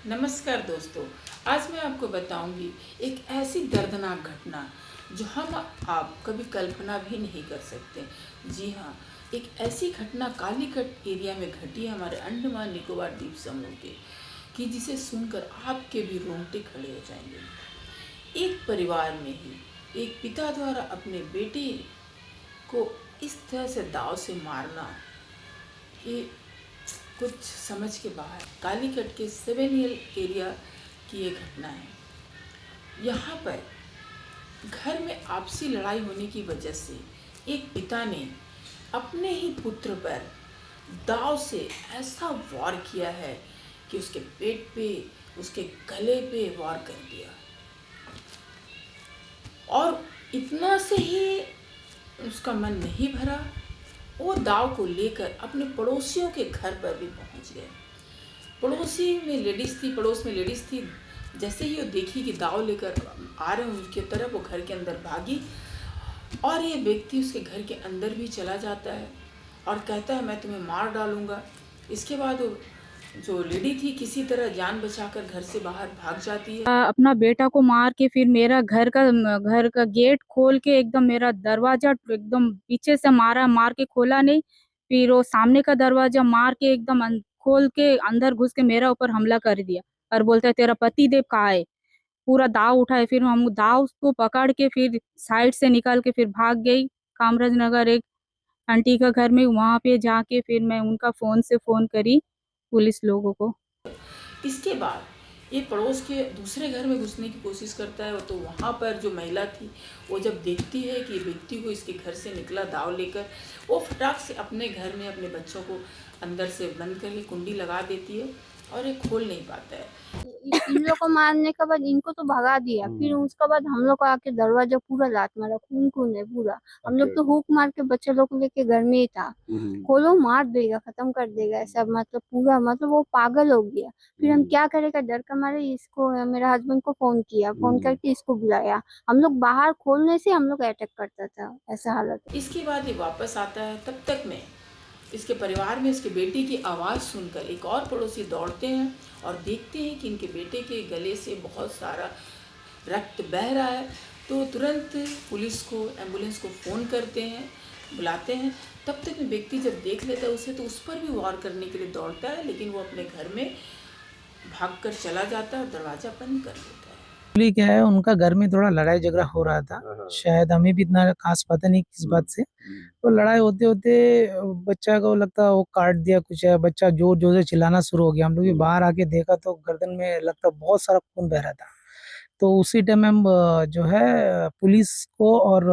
नमस्कार दोस्तों। आज मैं आपको बताऊंगी एक ऐसी दर्दनाक घटना जो हम आप कभी कल्पना भी नहीं कर सकते। जी हाँ, एक ऐसी घटना कालीकट एरिया में घटी है हमारे अंडमान निकोबार द्वीप समूह के, कि जिसे सुनकर आपके भी रोंगटे खड़े हो जाएंगे। एक परिवार में ही एक पिता द्वारा अपने बेटे को इस तरह से दाव से मारना, ये कुछ समझ के बाहर। कालीकट के 7 हिल एरिया की ये घटना है। यहाँ पर घर में आपसी लड़ाई होने की वजह से एक पिता ने अपने ही पुत्र पर दाव से ऐसा वार किया है कि उसके पेट पे, उसके गले पे वार कर दिया। और इतना से ही उसका मन नहीं भरा, वो दाव को लेकर अपने पड़ोसियों के घर पर भी पहुंच गए। पड़ोस में लेडीज़ थी। जैसे ही वो देखी कि दाव लेकर आ रहे हैं उनके तरफ, वो घर के अंदर भागी और ये व्यक्ति उसके घर के अंदर भी चला जाता है और कहता है मैं तुम्हें मार डालूंगा। इसके बाद वो जो लेडी थी किसी तरह जान बचाकर घर से बाहर भाग जाती है। अपना बेटा को मार के फिर मेरा घर का गेट खोल के एकदम मेरा दरवाजा एकदम पीछे से मार के खोला नहीं। फिर वो सामने का दरवाजा मार के एकदम खोल के अंदर घुस के मेरा ऊपर हमला कर दिया और बोलता है तेरा पति देव कहाँ है। पूरा दाव उठाए, फिर हम दाव को पकड़ के फिर साइड से निकाल के फिर भाग गई कामराज नगर एक आंटी का घर में। वहां पे जाके फिर मैं उनका फोन करी पुलिस लोगों को। इसके बाद ये पड़ोस के दूसरे घर में घुसने की कोशिश करता है। तो वहाँ पर जो महिला थी वो जब देखती है कि ये व्यक्ति को इसके घर से निकला दाव लेकर, वो फटाक से अपने घर में अपने बच्चों को अंदर से बंद करके कुंडी लगा देती है और ये खोल नहीं पाता है। इन लोग को मारने के बाद इनको तो भगा दिया, फिर उसके बाद हम लोग को आके दरवाजा पूरा लात मारा, खून खून है पूरा। हम लोग तो हुक मार के बच्चे लोग को लेके घर में ही था। खोलो मार देगा, खत्म कर देगा, ऐसा मतलब पूरा मतलब वो पागल हो गया। फिर हम क्या करेगा, डर के मारे इसको मेरे हस्बैंड को फोन किया, फोन करके इसको बुलाया। हम लोग बाहर खोलने से हम लोग अटैक करता था, ऐसा हालत है। इसके बाद ये वापस आता है। तब तक में इसके परिवार में इसके बेटे की आवाज़ सुनकर एक और पड़ोसी दौड़ते हैं और देखते हैं कि इनके बेटे के गले से बहुत सारा रक्त बह रहा है। तो तुरंत पुलिस को, एम्बुलेंस को फ़ोन करते हैं, बुलाते हैं। तब तक में व्यक्ति जब देख लेता है उसे, तो उस पर भी वार करने के लिए दौड़ता है, लेकिन वो अपने घर में भागकर चला जाता है और दरवाज़ा बंद कर देता है। एक्चुअली क्या है, उनका घर में थोड़ा लड़ाई झगड़ा हो रहा था। शायद हमें भी इतना खास पता नहीं किस बात से। तो लड़ाई होते होते बच्चा को लगता है वो काट दिया कुछ है। बच्चा जोर जोर से चिल्लाना शुरू हो गया। हम लोग भी बाहर आके देखा तो गर्दन में लगता बहुत सारा खून बह रहा था। तो उसी टाइम हम जो है पुलिस को और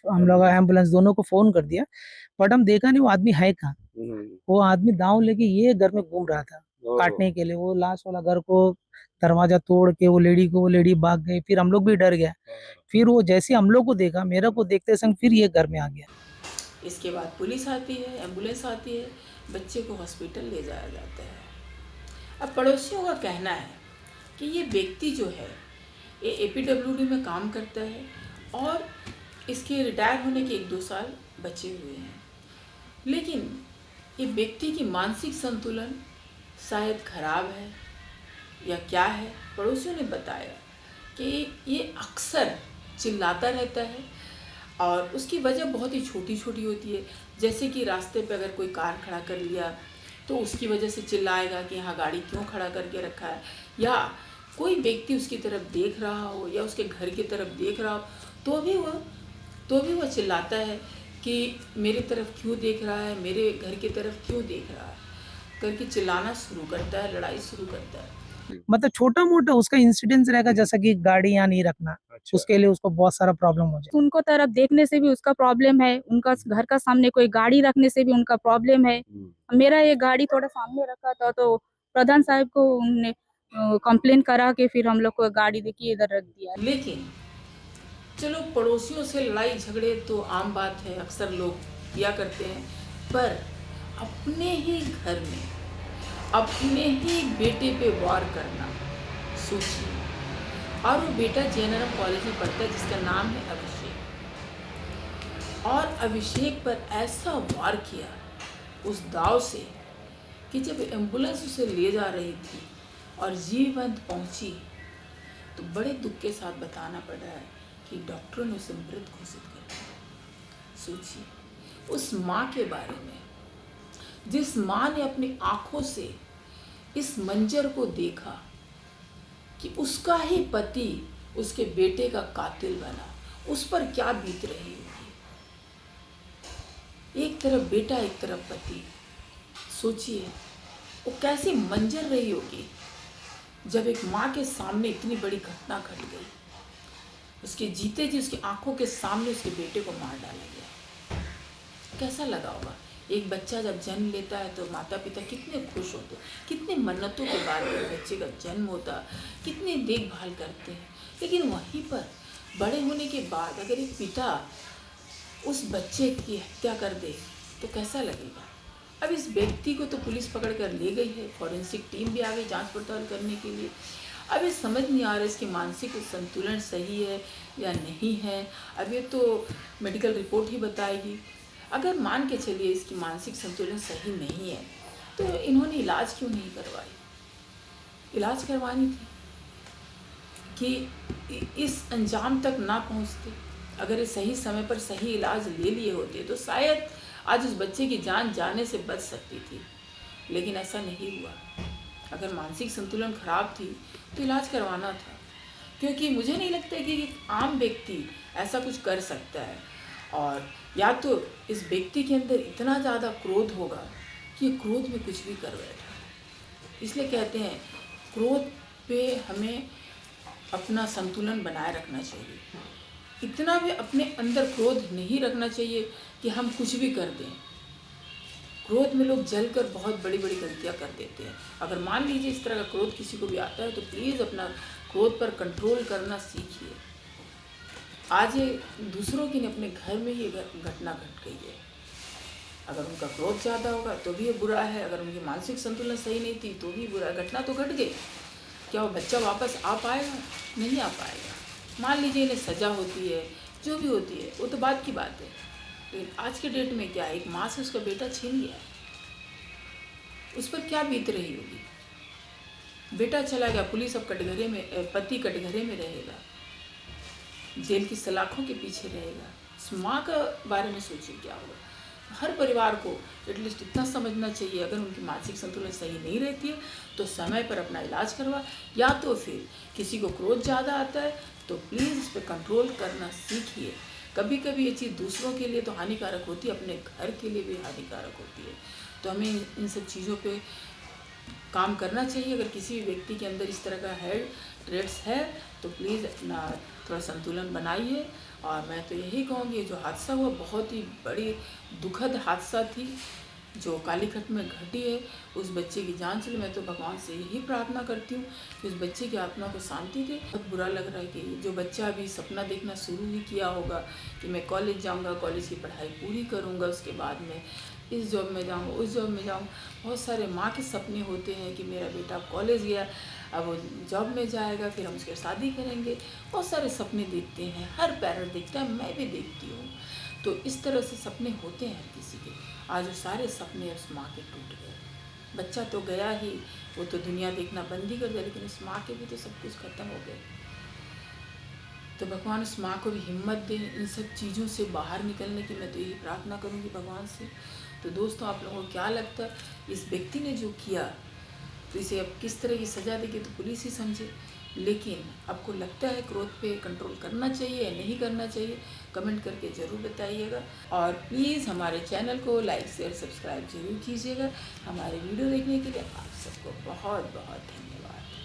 हम लोग एम्बुलेंस दोनों को फोन कर दिया। बट हम देखा नहीं वो आदमी है कहाँ। वो आदमी दांव लेके ये घर में घूम रहा था काटने के लिए। वो लास्ट वाला घर को दरवाजा तोड़ के वो लेडी भाग गई। फिर हम लोग भी डर गया। फिर वो जैसे हम लोग को देखा, मेरा को देखते संग फिर ये घर में आ गया। इसके बाद पुलिस आती है, एम्बुलेंस आती है, बच्चे को हॉस्पिटल ले जाया जाता है। अब पड़ोसियों का कहना है कि ये व्यक्ति जो है ये एपीडब्ल्यूडी में काम करता है और इसके रिटायर होने के 1-2 साल बचे हुए हैं। लेकिन ये व्यक्ति की मानसिक संतुलन शायद खराब है या क्या है। पड़ोसियों ने बताया कि ये अक्सर चिल्लाता रहता है और उसकी वजह बहुत ही छोटी छोटी होती है। जैसे कि रास्ते पे अगर कोई कार खड़ा कर लिया तो उसकी वजह से चिल्लाएगा कि यहाँ गाड़ी क्यों खड़ा करके रखा है, या कोई व्यक्ति उसकी तरफ देख रहा हो या उसके घर की तरफ देख रहा हो तो भी वह चिल्लाता है कि मेरे तरफ क्यों देख रहा है, मेरे घर की तरफ क्यों देख रहा है करके चिल्लाना शुरू करता है, लड़ाई शुरू करता है। मतलब छोटा मोटा उसका इंसिडेंस रहेगा, जैसा कि गाड़ी यहाँ नहीं रखना। उसके लिए उसको बहुत सारा प्रॉब्लम हो जाए। उनको तरफ देखने से भी उसका प्रॉब्लम है, उनका घर का सामने कोई गाड़ी रखने से भी उनका प्रॉब्लम है। मेरा ये गाड़ी थोड़ा सामने रखा था तो प्रधान साहब को उन्होंने कंप्लेन करा के फिर हम लोग को गाड़ी देखिए इधर रख दिया। लेकिन चलो, पड़ोसियों से लड़ाई झगड़े तो आम बात है, अक्सर लोग किया करते हैं। पर अपने ही घर में अपने ही बेटे पे वार करना, सोचिए। और वो बेटा JNRM कॉलेज में पढ़ता है जिसका नाम है अभिषेक। और अभिषेक पर ऐसा वार किया उस दाव से कि जब एम्बुलेंस उसे ले जा रही थी और जीवंत पहुंची तो बड़े दुख के साथ बताना पड़ रहा है कि डॉक्टरों ने उसे मृत घोषित कर दिया। सोचिए उस माँ के बारे में, जिस माँ ने अपनी आंखों से इस मंजर को देखा कि उसका ही पति उसके बेटे का कातिल बना, उस पर क्या बीत रही होगी। एक तरफ बेटा, एक तरफ पति। सोचिए वो कैसी मंजर रही होगी जब एक माँ के सामने इतनी बड़ी घटना घट गई। उसके जीते जी उसकी आंखों के सामने उसके बेटे को मार डाला गया। कैसा लगा होगा। एक बच्चा जब जन्म लेता है तो माता पिता कितने खुश होते, कितने मन्नतों के बाद बच्चे का जन्म होता, कितनी देखभाल करते हैं। लेकिन वहीं पर बड़े होने के बाद अगर एक पिता उस बच्चे की हत्या कर दे तो कैसा लगेगा। अब इस व्यक्ति को तो पुलिस पकड़ कर ले गई है, फॉरेंसिक टीम भी आ गई जांच पड़ताल करने के लिए। अब ये समझ नहीं आ रहा इसकी मानसिक संतुलन सही है या नहीं है। अब ये तो मेडिकल रिपोर्ट ही बताएगी। अगर मान के चलिए इसकी मानसिक संतुलन सही नहीं है तो इन्होंने इलाज क्यों नहीं करवाई। इलाज करवानी थी कि इस अंजाम तक ना पहुंचते। अगर ये सही समय पर सही इलाज ले लिए होते तो शायद आज उस बच्चे की जान जाने से बच सकती थी, लेकिन ऐसा नहीं हुआ। अगर मानसिक संतुलन खराब थी तो इलाज करवाना था, क्योंकि मुझे नहीं लगता कि एक आम व्यक्ति ऐसा कुछ कर सकता है। और या तो इस व्यक्ति के अंदर इतना ज़्यादा क्रोध होगा कि क्रोध में कुछ भी कर बैठा। इसलिए कहते हैं क्रोध पे हमें अपना संतुलन बनाए रखना चाहिए। इतना भी अपने अंदर क्रोध नहीं रखना चाहिए कि हम कुछ भी कर दें। क्रोध में लोग जलकर बहुत बड़ी बड़ी गलतियां कर देते हैं। अगर मान लीजिए इस तरह का क्रोध किसी को भी आता है तो प्लीज़ अपना क्रोध पर कंट्रोल करना सीखिए। आज ये दूसरों की अपने घर में ही घटना घट गई है। अगर उनका क्रोध ज़्यादा होगा तो भी ये बुरा है, अगर उनकी मानसिक संतुलन सही नहीं थी तो भी बुरा। घटना तो घट गई, क्या वो बच्चा वापस आ पाएगा? नहीं आ पाएगा। मान लीजिए इन्हें सज़ा होती है, जो भी होती है वो तो बात की बात है, लेकिन आज के डेट में क्या है, एक माँ से उसका बेटा छीन गया, उस पर क्या बीत रही होगी। बेटा चला गया, पुलिस अब कटघरे में, पति कटघरे में रहेगा, जेल की सलाखों के पीछे रहेगा। इस माँ का बारे में सोचिए क्या होगा। हर परिवार को एटलीस्ट इतना समझना चाहिए, अगर उनकी मानसिक संतुलन सही नहीं रहती है तो समय पर अपना इलाज करवा, या तो फिर किसी को क्रोध ज़्यादा आता है तो प्लीज़ इस पर कंट्रोल करना सीखिए। कभी कभी ये चीज़ दूसरों के लिए तो हानिकारक होती है, अपने घर के लिए भी हानिकारक होती है। तो हमें इन सब चीज़ों पे काम करना चाहिए। अगर किसी भी व्यक्ति के अंदर इस तरह का ट्रेट्स है तो प्लीज़ अपना थोड़ा संतुलन बनाइए। और मैं तो यही कहूँगी, जो हादसा हुआ बहुत ही बड़ी दुखद हादसा थी जो कालीघाट में घटी है, उस बच्चे की जान चले। मैं तो भगवान से यही प्रार्थना करती हूँ कि उस बच्चे की आत्मा को शांति दे। बहुत बुरा लग रहा है कि जो बच्चा अभी सपना देखना शुरू ही किया होगा कि मैं कॉलेज जाऊँगा, कॉलेज की पढ़ाई पूरी करूँगा, उसके बाद में इस जॉब में जाऊँ, उस जॉब में जाऊँ। बहुत सारे माँ के सपने होते हैं कि मेरा बेटा कॉलेज गया, अब वो जॉब में जाएगा, फिर हम उसके शादी करेंगे। बहुत सारे सपने देखते हैं, हर पेरेंट देखता है, मैं भी देखती हूँ। तो इस तरह से सपने होते हैं हर किसी के। आज वो सारे सपने उस माँ के टूट गए। बच्चा तो गया ही, वो तो दुनिया देखना बंद ही कर दिया, लेकिन उस माँ के भी तो सब कुछ खत्म हो गया। तो भगवान उस माँ को भी हिम्मत दे इन सब चीज़ों से बाहर निकलने की। मैं तो यही प्रार्थना करूँगी भगवान से। तो दोस्तों, आप लोगों को क्या लगता है, इस व्यक्ति ने जो किया तो इसे अब किस तरह की सज़ा देगी तो पुलिस ही समझे। लेकिन आपको लगता है क्रोध पे कंट्रोल करना चाहिए या नहीं करना चाहिए, कमेंट करके ज़रूर बताइएगा। और प्लीज़ हमारे चैनल को लाइक शेयर सब्सक्राइब जरूर कीजिएगा। हमारे वीडियो देखने के लिए आप सबको बहुत बहुत धन्यवाद।